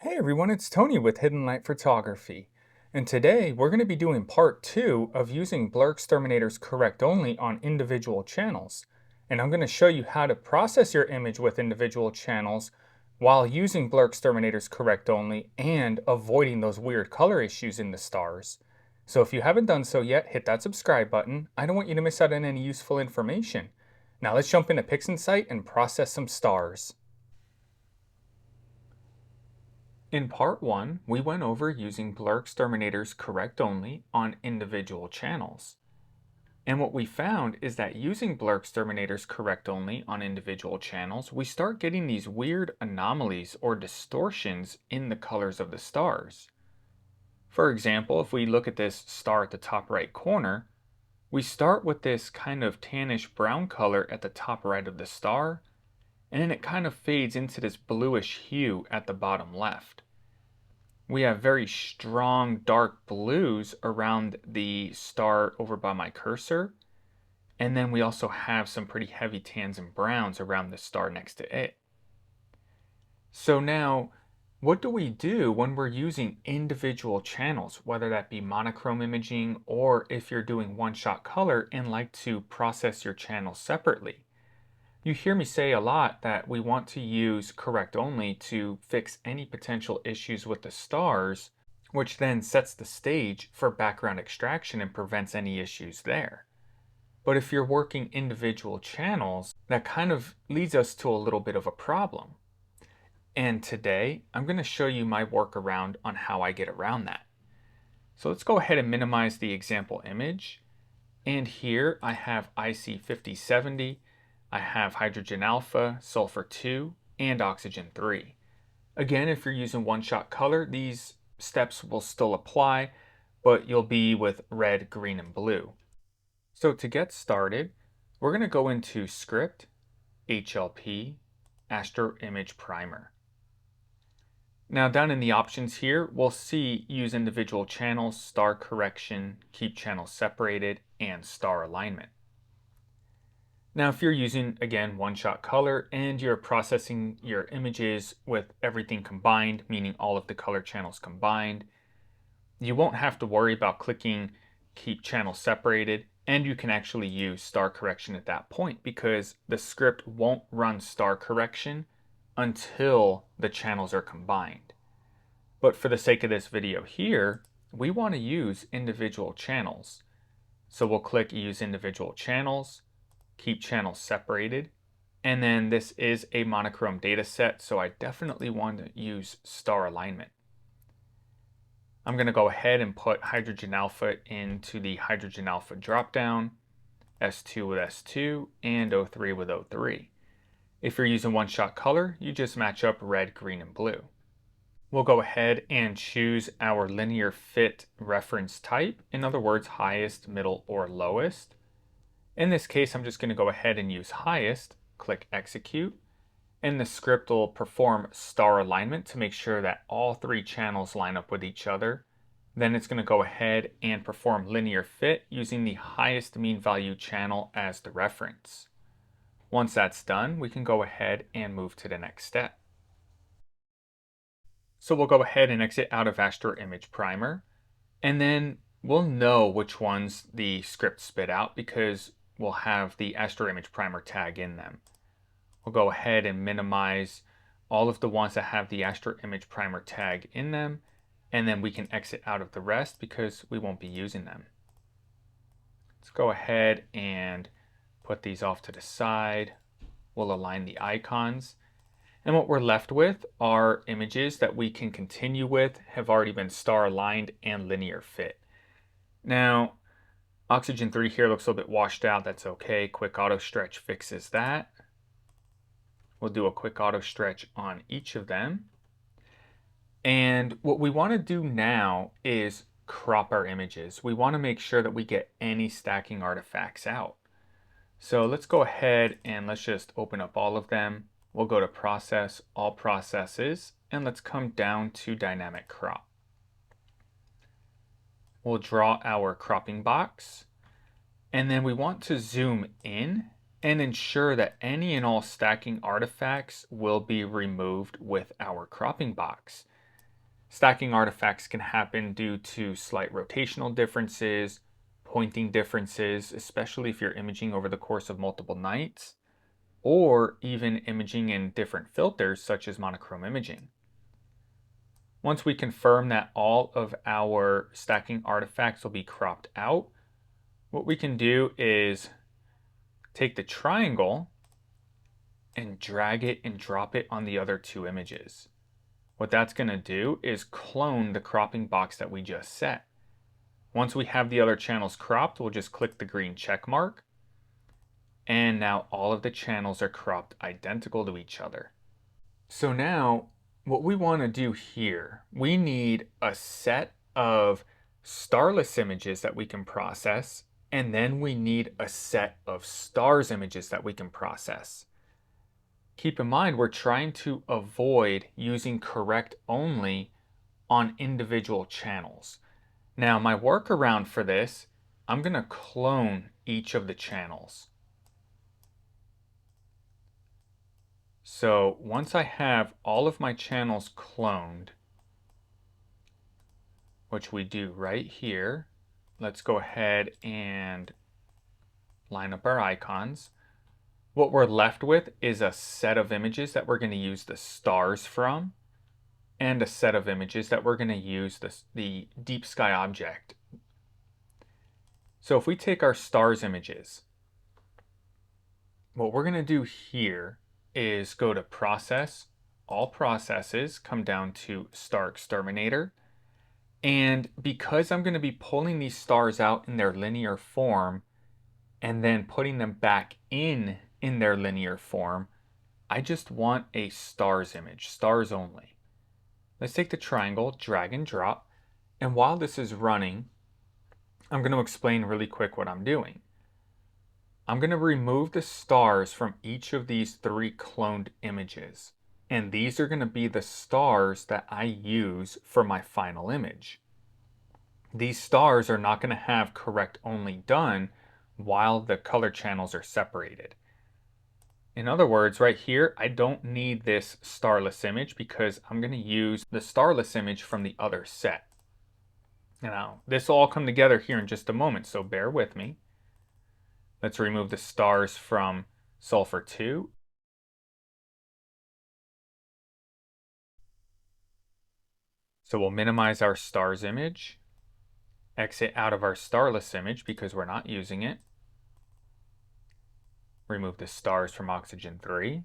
Hey everyone, it's Tony with Hidden Light Photography. And today we're going to be doing part 2 of using BlurXTerminator's correct only on individual channels. And I'm going to show you how to process your image with individual channels while using BlurXTerminator's correct only and avoiding those weird color issues in the stars. So if you haven't done so yet, hit that subscribe button. I don't want you to miss out on any useful information. Now let's jump into PixInsight and process some stars. In part 1, we went over using BlurXTerminator's correct only on individual channels. And what we found is that using BlurXTerminator's correct only on individual channels, we start getting these weird anomalies or distortions in the colors of the stars. For example, if we look at this star at the top right corner, we start with this kind of tannish brown color at the top right of the star, and then it kind of fades into this bluish hue at the bottom left. We have very strong dark blues around the star over by my cursor. And then we also have some pretty heavy tans and browns around the star next to it. So now, what do we do when we're using individual channels, whether that be monochrome imaging or if you're doing one-shot color and like to process your channels separately? You hear me say a lot that we want to use correct only to fix any potential issues with the stars, which then sets the stage for background extraction and prevents any issues there. But if you're working individual channels, that kind of leads us to a little bit of a problem. And today, I'm going to show you my workaround on how I get around that. So let's go ahead and minimize the example image. And here I have IC 5070. I have hydrogen alpha, sulfur 2, and oxygen 3. Again, if you're using one-shot color, these steps will still apply, but you'll be with red, green, and blue. So to get started, we're going to go into Script, HLP, Astro Image Primer. Now down in the options here, we'll see use individual channels, star correction, keep channels separated, and star alignment. Now, if you're using, again, one-shot color and you're processing your images with everything combined, meaning all of the color channels combined, you won't have to worry about clicking keep channels separated, and you can actually use star correction at that point because the script won't run star correction until the channels are combined. But for the sake of this video here, we want to use individual channels. So we'll click use individual channels, keep channels separated, and then this is a monochrome data set, so I definitely want to use star alignment. I'm going to go ahead and put hydrogen alpha into the hydrogen alpha dropdown, S2 with S2, and O3 with O3. If you're using one-shot color, you just match up red, green, and blue. We'll go ahead and choose our linear fit reference type, in other words, highest, middle, or lowest. In this case, I'm just going to go ahead and use highest, click execute, and the script will perform star alignment to make sure that all three channels line up with each other. Then it's going to go ahead and perform linear fit using the highest mean value channel as the reference. Once that's done, we can go ahead and move to the next step. So we'll go ahead and exit out of Astro Image Primer, and then we'll know which ones the script spit out because we'll have the Astro Image Primer tag in them. We'll go ahead and minimize all of the ones that have the Astro Image Primer tag in them, and then we can exit out of the rest because we won't be using them. Let's go ahead and put these off to the side. We'll align the icons. And what we're left with are images that we can continue with, have already been star aligned and linear fit. Now, oxygen 3 here looks a little bit washed out. That's okay. Quick auto stretch fixes that. We'll do a quick auto stretch on each of them. And what we want to do now is crop our images. We want to make sure that we get any stacking artifacts out. So let's go ahead and let's just open up all of them. We'll go to Process, All Processes, and let's come down to Dynamic Crop. We'll draw our cropping box, and then we want to zoom in and ensure that any and all stacking artifacts will be removed with our cropping box. Stacking artifacts can happen due to slight rotational differences, pointing differences, especially if you're imaging over the course of multiple nights, or even imaging in different filters such as monochrome imaging. Once we confirm that all of our stacking artifacts will be cropped out, what we can do is take the triangle and drag it and drop it on the other two images. What that's going to do is clone the cropping box that we just set. Once we have the other channels cropped, we'll just click the green check mark. And now all of the channels are cropped identical to each other. So now what we want to do here, we need a set of starless images that we can process, and then we need a set of stars images that we can process. Keep in mind, we're trying to avoid using correct only on individual channels. Now, my workaround for this, I'm going to clone each of the channels. So once I have all of my channels cloned, which we do right here, let's go ahead and line up our icons. What we're left with is a set of images that we're going to use the stars from, and a set of images that we're going to use the deep sky object. So if we take our stars images, what we're going to do here is go to Process, All Processes, come down to StarAlignment, and because I'm going to be pulling these stars out in their linear form and then putting them back in their linear form, I just want a stars image, stars only. Let's take the triangle, drag and drop, and while this is running, I'm going to explain really quick what I'm doing. I'm going to remove the stars from each of these three cloned images, and these are going to be the stars that I use for my final image. These stars are not going to have correct only done while the color channels are separated. In other words, right here, I don't need this starless image because I'm going to use the starless image from the other set. Now, this will all come together here in just a moment, so bear with me. Let's remove the stars from Sulfur 2. So we'll minimize our stars image, exit out of our starless image because we're not using it. Remove the stars from Oxygen 3.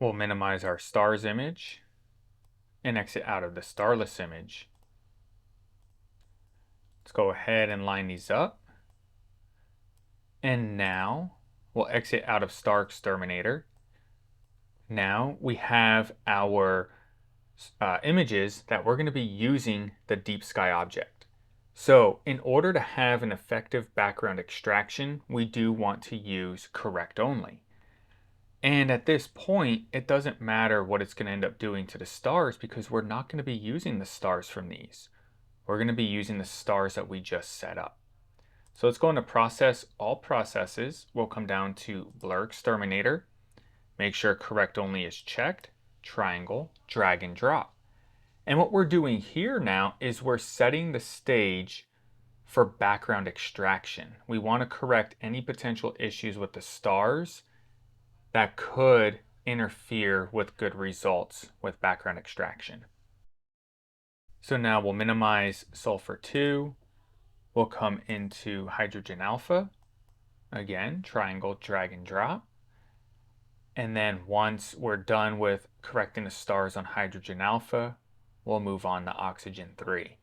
We'll minimize our stars image and exit out of the starless image. Let's go ahead and line these up. And now we'll exit out of StarAlignment. Now we have our images that we're going to be using the deep sky object. So in order to have an effective background extraction, we do want to use correct only. And at this point, it doesn't matter what it's going to end up doing to the stars because we're not going to be using the stars from these. We're going to be using the stars that we just set up. So let's go into Process, All Processes. We'll come down to BlurXTerminator. Make sure correct only is checked. Triangle, drag and drop. And what we're doing here now is we're setting the stage for background extraction. We want to correct any potential issues with the stars that could interfere with good results with background extraction. So now we'll minimize Sulfur 2. We'll come into Hydrogen Alpha. Again, triangle, drag and drop. And then once we're done with correcting the stars on Hydrogen Alpha, we'll move on to Oxygen 3.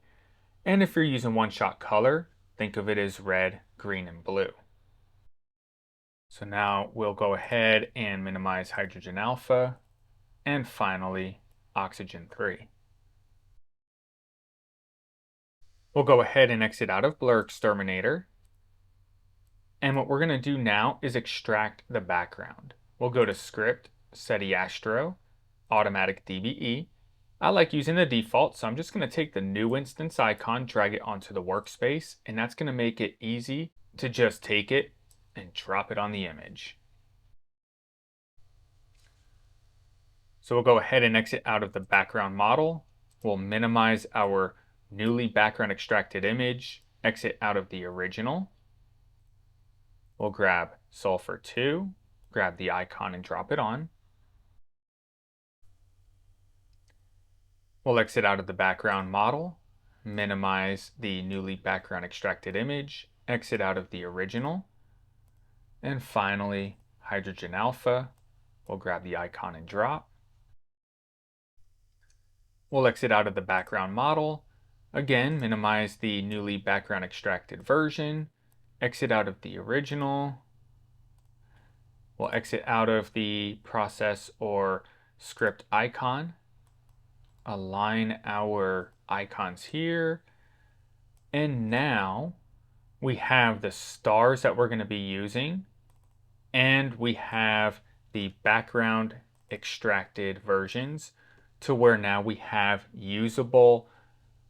And if you're using one-shot color, think of it as red, green, and blue. So now we'll go ahead and minimize Hydrogen Alpha, and finally, Oxygen 3. We'll go ahead and exit out of BlurXTerminator. And what we're going to do now is extract the background. We'll go to Script, SETI Astro, Automatic DBE, I like using the default, so I'm just going to take the new instance icon, drag it onto the workspace, and that's going to make it easy to just take it and drop it on the image. So we'll go ahead and exit out of the background model. We'll minimize our newly background extracted image, exit out of the original. We'll grab Sulfur 2, grab the icon and drop it on. We'll exit out of the background model, minimize the newly background extracted image, exit out of the original, and finally, hydrogen alpha. We'll grab the icon and drop. We'll exit out of the background model, again, minimize the newly background extracted version, exit out of the original. We'll exit out of the process or script icon, align our icons here, and now we have the stars that we're going to be using, and we have the background extracted versions to where now we have usable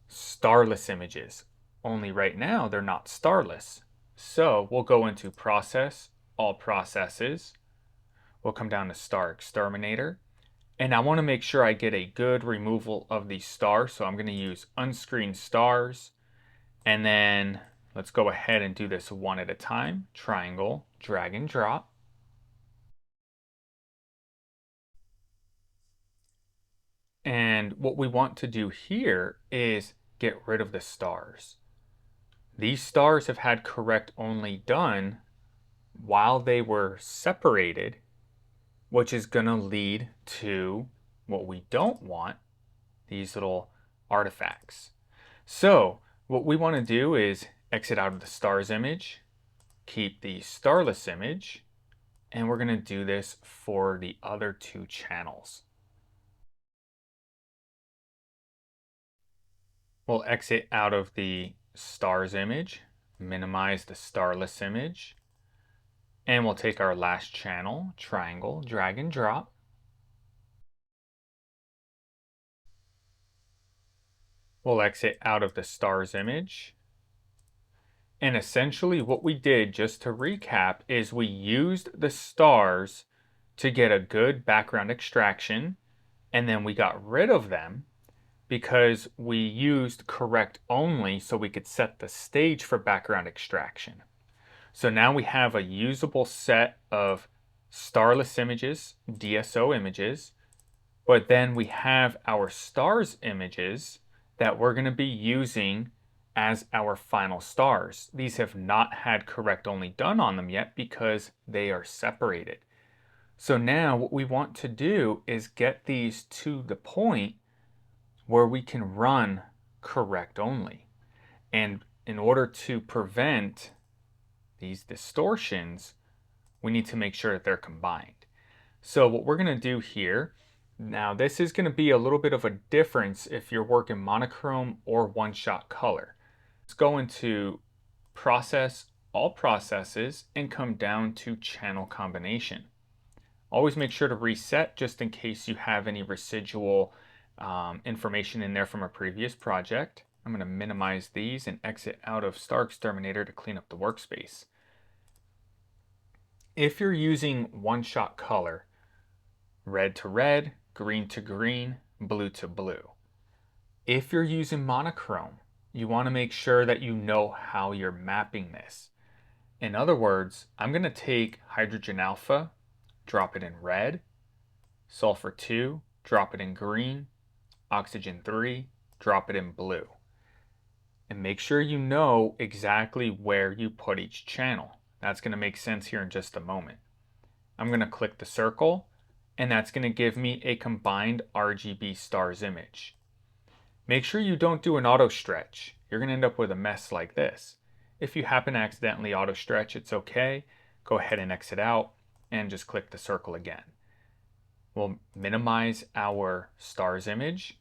starless images. Only right now they're not starless. So we'll go into Process, All Processes. We'll come down to StarAlignment. And I want to make sure I get a good removal of the star. So I'm going to use Unscreen Stars. And then let's go ahead and do this one at a time. Triangle, drag and drop. And what we want to do here is get rid of the stars. These stars have had correct only done while they were separated, which is going to lead to what we don't want, these little artifacts. So what we want to do is exit out of the stars image, keep the starless image, and we're going to do this for the other two channels. We'll exit out of the stars image, minimize the starless image, and we'll take our last channel, triangle, drag and drop. We'll exit out of the stars image. And essentially what we did, just to recap, is we used the stars to get a good background extraction, and then we got rid of them because we used correct only so we could set the stage for background extraction. So now we have a usable set of starless images, DSO images, but then we have our stars images that we're going to be using as our final stars. These have not had correct only done on them yet because they are separated. So now what we want to do is get these to the point where we can run correct only. And in order to prevent these distortions, we need to make sure that they're combined. So what we're going to do here, now this is going to be a little bit of a difference if you're working monochrome or one-shot color. Let's go into Process, All Processes, and come down to Channel Combination. Always make sure to reset just in case you have any residual information in there from a previous project. I'm going to minimize these and exit out of BlurXTerminator to clean up the workspace. If you're using one-shot color, red to red, green to green, blue to blue. If you're using monochrome, you want to make sure that you know how you're mapping this. In other words, I'm going to take hydrogen alpha, drop it in red, sulfur 2, drop it in green, oxygen 3, drop it in blue. And make sure you know exactly where you put each channel. That's going to make sense here in just a moment. I'm going to click the circle, and that's going to give me a combined RGB stars image. Make sure you don't do an auto stretch. You're going to end up with a mess like this. If you happen to accidentally auto stretch, it's okay. Go ahead and exit out and just click the circle again. We'll minimize our stars image,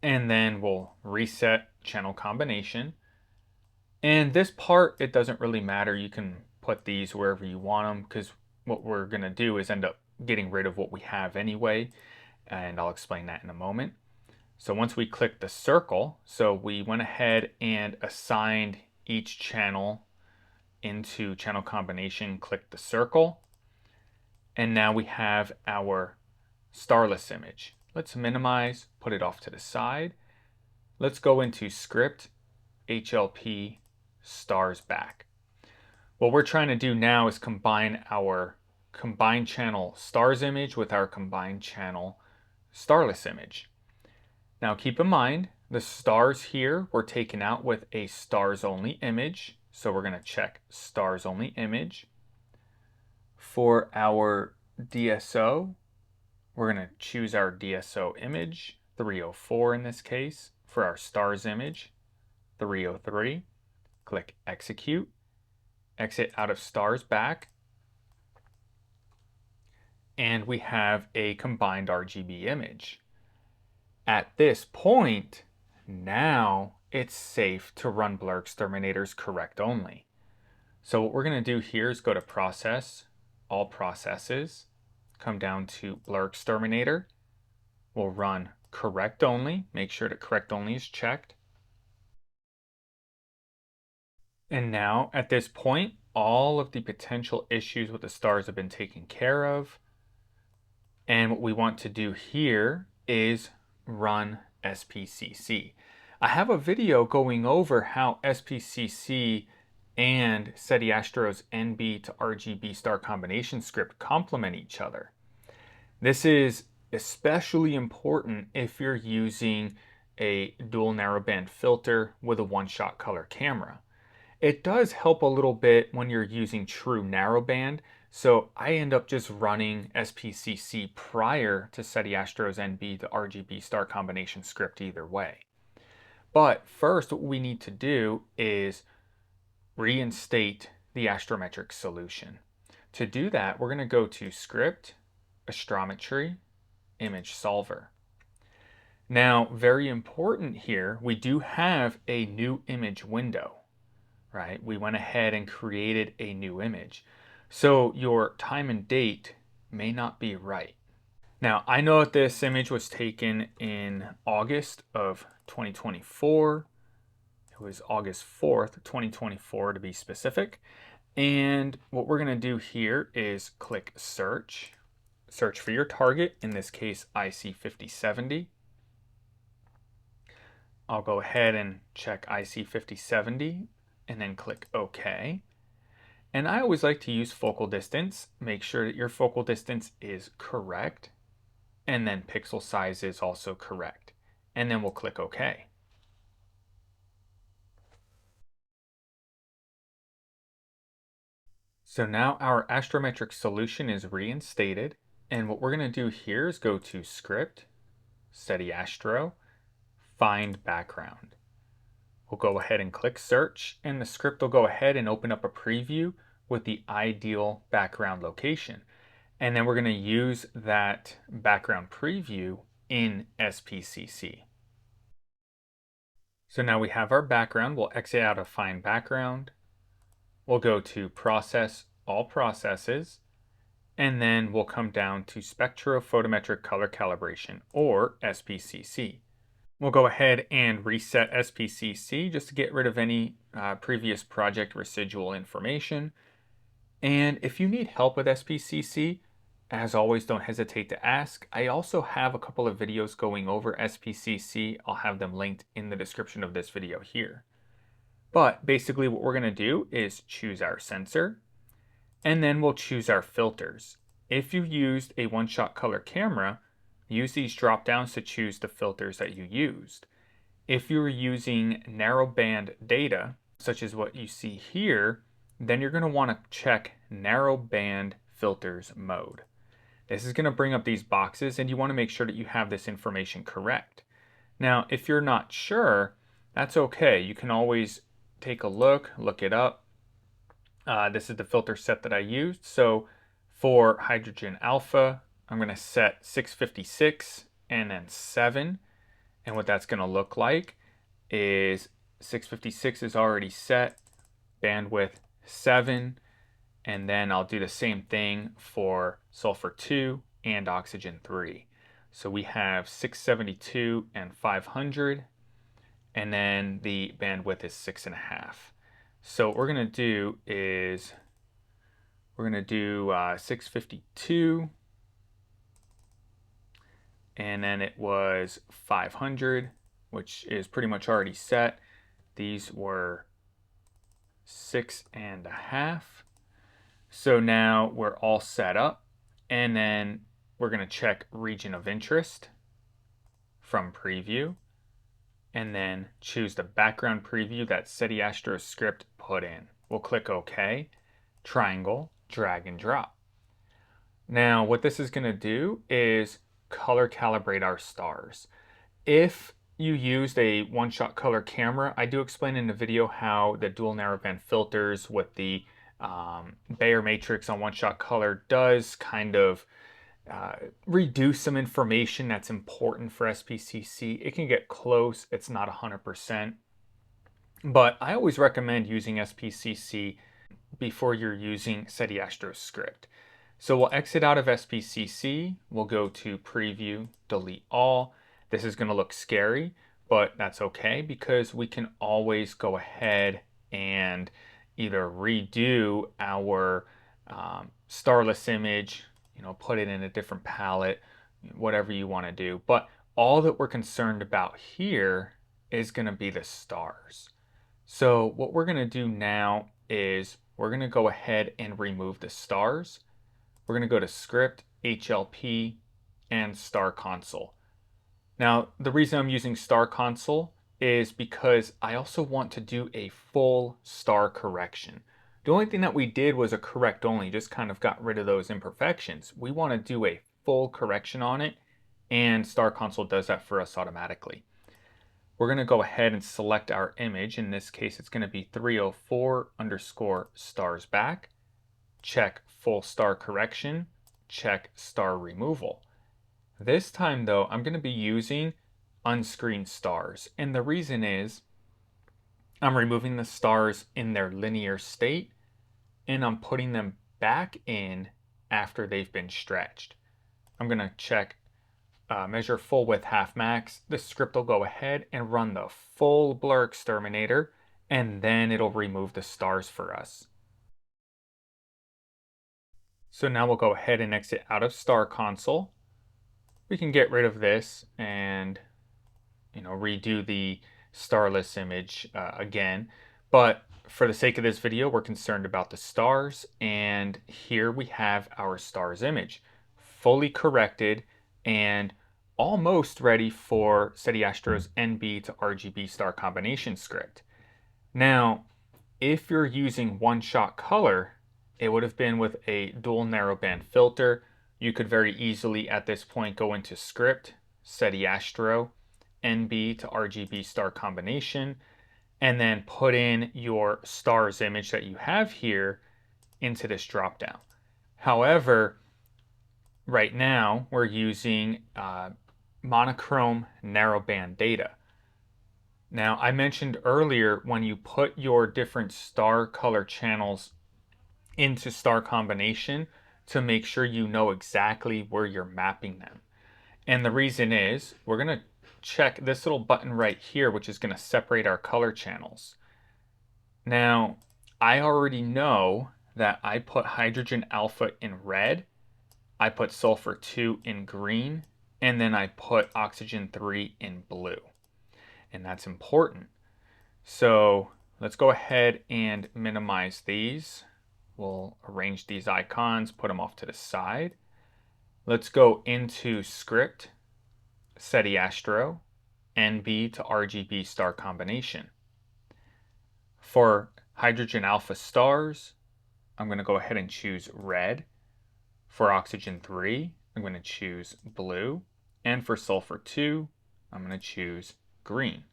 and then we'll reset channel combination. And this part, it doesn't really matter. You can put these wherever you want them because what we're going to do is end up getting rid of what we have anyway. and I'll explain that in a moment. So once we click the circle, so we went ahead and assigned each channel into channel combination, click the circle, and now we have our starless image. Let's minimize, put it off to the side. Let's go into script, HLP, stars back. What we're trying to do now is combine our combined channel stars image with our combined channel starless image. Now keep in mind, the stars here were taken out with a stars only image. So we're going to check stars only image. For our DSO, we're going to choose our DSO image, 304 in this case. For our stars image, 303. Click execute. Exit out of stars back. And we have a combined RGB image. At this point, now it's safe to run BlurXTerminator's correct only. So what we're going to do here is go to Process, All Processes, come down to BlurXTerminator. We'll run correct only, make sure that correct only is checked. And now at this point, all of the potential issues with the stars have been taken care of. And what we want to do here is run SPCC. I have a video going over how SPCC and SETI Astro's NB to RGB Star Combination script complement each other. This is especially important if you're using a dual narrowband filter with a one-shot color camera. It does help a little bit when you're using true narrowband, so I end up just running SPCC prior to SETI Astro's NB to RGB Star Combination script either way. But first, what we need to do is reinstate the Astrometric solution. To do that, we're going to go to Script, Astrometry, Image Solver. Now, very important here, we do have a new image window, right? We went ahead and created a new image. So your time and date may not be right. Now, I know that this image was taken in August of 2024. It was August 4th, 2024 to be specific. And what we're going to do here is click search. Search for your target, in this case IC5070. I'll go ahead and check IC5070 and then click OK. And I always like to use focal distance. Make sure that your focal distance is correct. And then pixel size is also correct. And then we'll click OK. So now our astrometric solution is reinstated. And what we're going to do here is go to Script, SETI Astro, Find Background. We'll go ahead and click Search, and the script will go ahead and open up a preview with the ideal background location. And then we're going to use that background preview in SPCC. So now we have our background. We'll exit out of Find Background. We'll go to Process, All Processes, and then we'll come down to Spectrophotometric Color Calibration, or SPCC. We'll go ahead and reset SPCC just to get rid of any previous project residual information. And if you need help with SPCC, as always, don't hesitate to ask. I also have a couple of videos going over SPCC. I'll have them linked in the description of this video here. But basically what we're going to do is choose our sensor, and then we'll choose our filters. If you used a one-shot color camera, use these drop downs to choose the filters that you used. If you're using narrowband data, such as what you see here, then you're going to want to check narrowband filters mode. This is going to bring up these boxes, and you want to make sure that you have this information correct. Now, if you're not sure, that's okay. You can always take a look it up. This is the filter set that I used. So for hydrogen alpha, I'm going to set 656 and then 7. And what that's going to look like is 656 is already set, bandwidth 7, and then I'll do the same thing for sulfur 2 and oxygen 3. So we have 672 and 500, and then the bandwidth is 6.5. So what we're going to do is we're going to do 652, and then it was 500, which is pretty much already set. These were 6.5. So now we're all set up, and then we're going to check region of interest from preview, and then choose the background preview that SETI Astro script put in. We'll click OK, triangle, drag and drop. Now what this is going to do is color calibrate our stars. If you used a one-shot color camera, I do explain in the video how the dual narrowband filters with the Bayer matrix on one-shot color does kind of reduce some information that's important for SPCC. It can get close, it's not 100%, but I always recommend using SPCC before you're using SETI Astro script. So we'll exit out of SPCC, we'll go to preview, delete all. This is going to look scary, but that's okay because we can always go ahead and either redo our Starless image, put it in a different palette, whatever you want to do. But all that we're concerned about here is going to be the stars. So what we're going to do now is we're going to go ahead and remove the stars. We're going to go to Script, HLP, and Star Console. Now, the reason I'm using Star Console is because I also want to do a full star correction. The only thing that we did was a correct only, just kind of got rid of those imperfections. We want to do a full correction on it, and Star Console does that for us automatically. We're going to go ahead and select our image. In this case, it's going to be 304_stars back. Check full star correction, check star removal. This time though, I'm going to be using unscreened stars. And the reason is I'm removing the stars in their linear state and I'm putting them back in after they've been stretched. I'm going to check measure full width half max. The script will go ahead and run the full BlurXTerminator, and then it'll remove the stars for us. So now we'll go ahead and exit out of Star Console. We can get rid of this and redo the Starless image again. But for the sake of this video, we're concerned about the stars, and here we have our stars image, fully corrected and almost ready for SETI Astro's NB to RGB Star Combination script. Now, if you're using one-shot color, it would have been with a dual narrowband filter. You could very easily at this point go into Script, SETI Astro, NB to RGB Star Combination, and then put in your stars image that you have here into this dropdown. However, right now we're using monochrome narrowband data. Now, I mentioned earlier when you put your different star color channels into Star Combination to make sure you know exactly where you're mapping them. And the reason is we're going to check this little button right here, which is going to separate our color channels. Now, I already know that I put hydrogen alpha in red, I put sulfur 2 in green, and then I put oxygen 3 in blue. And that's important. So let's go ahead and minimize these. We'll arrange these icons, put them off to the side. Let's go into Script, SETI Astro, NB to RGB Star Combination. For hydrogen alpha stars, I'm going to go ahead and choose red. For oxygen 3, I'm going to choose blue. And for sulfur 2, I'm going to choose green.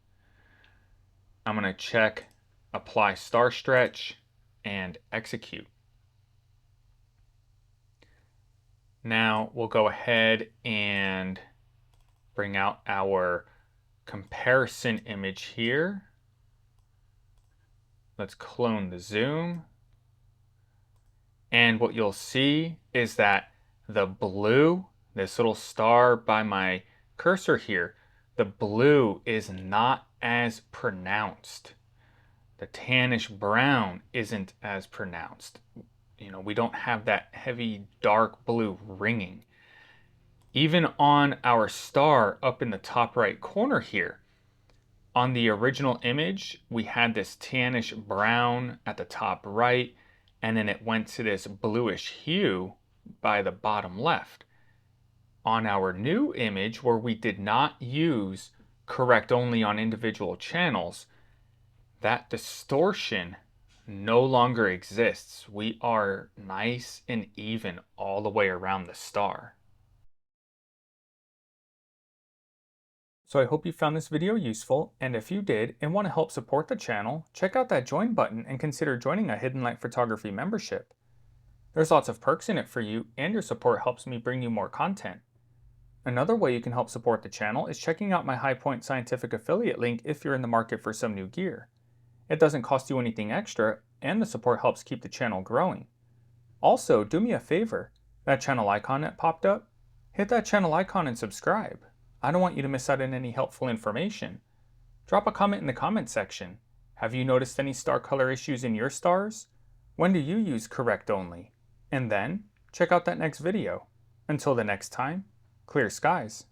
I'm going to check Apply Star Stretch and Execute. Now we'll go ahead and bring out our comparison image here. Let's clone the zoom. And what you'll see is that the blue, this little star by my cursor here, the blue is not as pronounced. The tannish brown isn't as pronounced. We don't have that heavy dark blue ringing. Even on our star up in the top right corner here, on the original image, we had this tannish brown at the top right, and then it went to this bluish hue by the bottom left. On our new image, where we did not use correct only on individual channels, that distortion no longer exists. We are nice and even all the way around the star. So I hope you found this video useful, and if you did and want to help support the channel, check out that join button and consider joining a Hidden Light Photography membership. There's lots of perks in it for you, and your support helps me bring you more content. Another way you can help support the channel is checking out my High Point Scientific affiliate link if you're in the market for some new gear. It doesn't cost you anything extra, and the support helps keep the channel growing. Also, do me a favor, that channel icon that popped up, hit that channel icon and subscribe. I don't want you to miss out on any helpful information. Drop a comment in the comment section. Have you noticed any star color issues in your stars? When do you use correct only? And then, check out that next video. Until the next time, clear skies.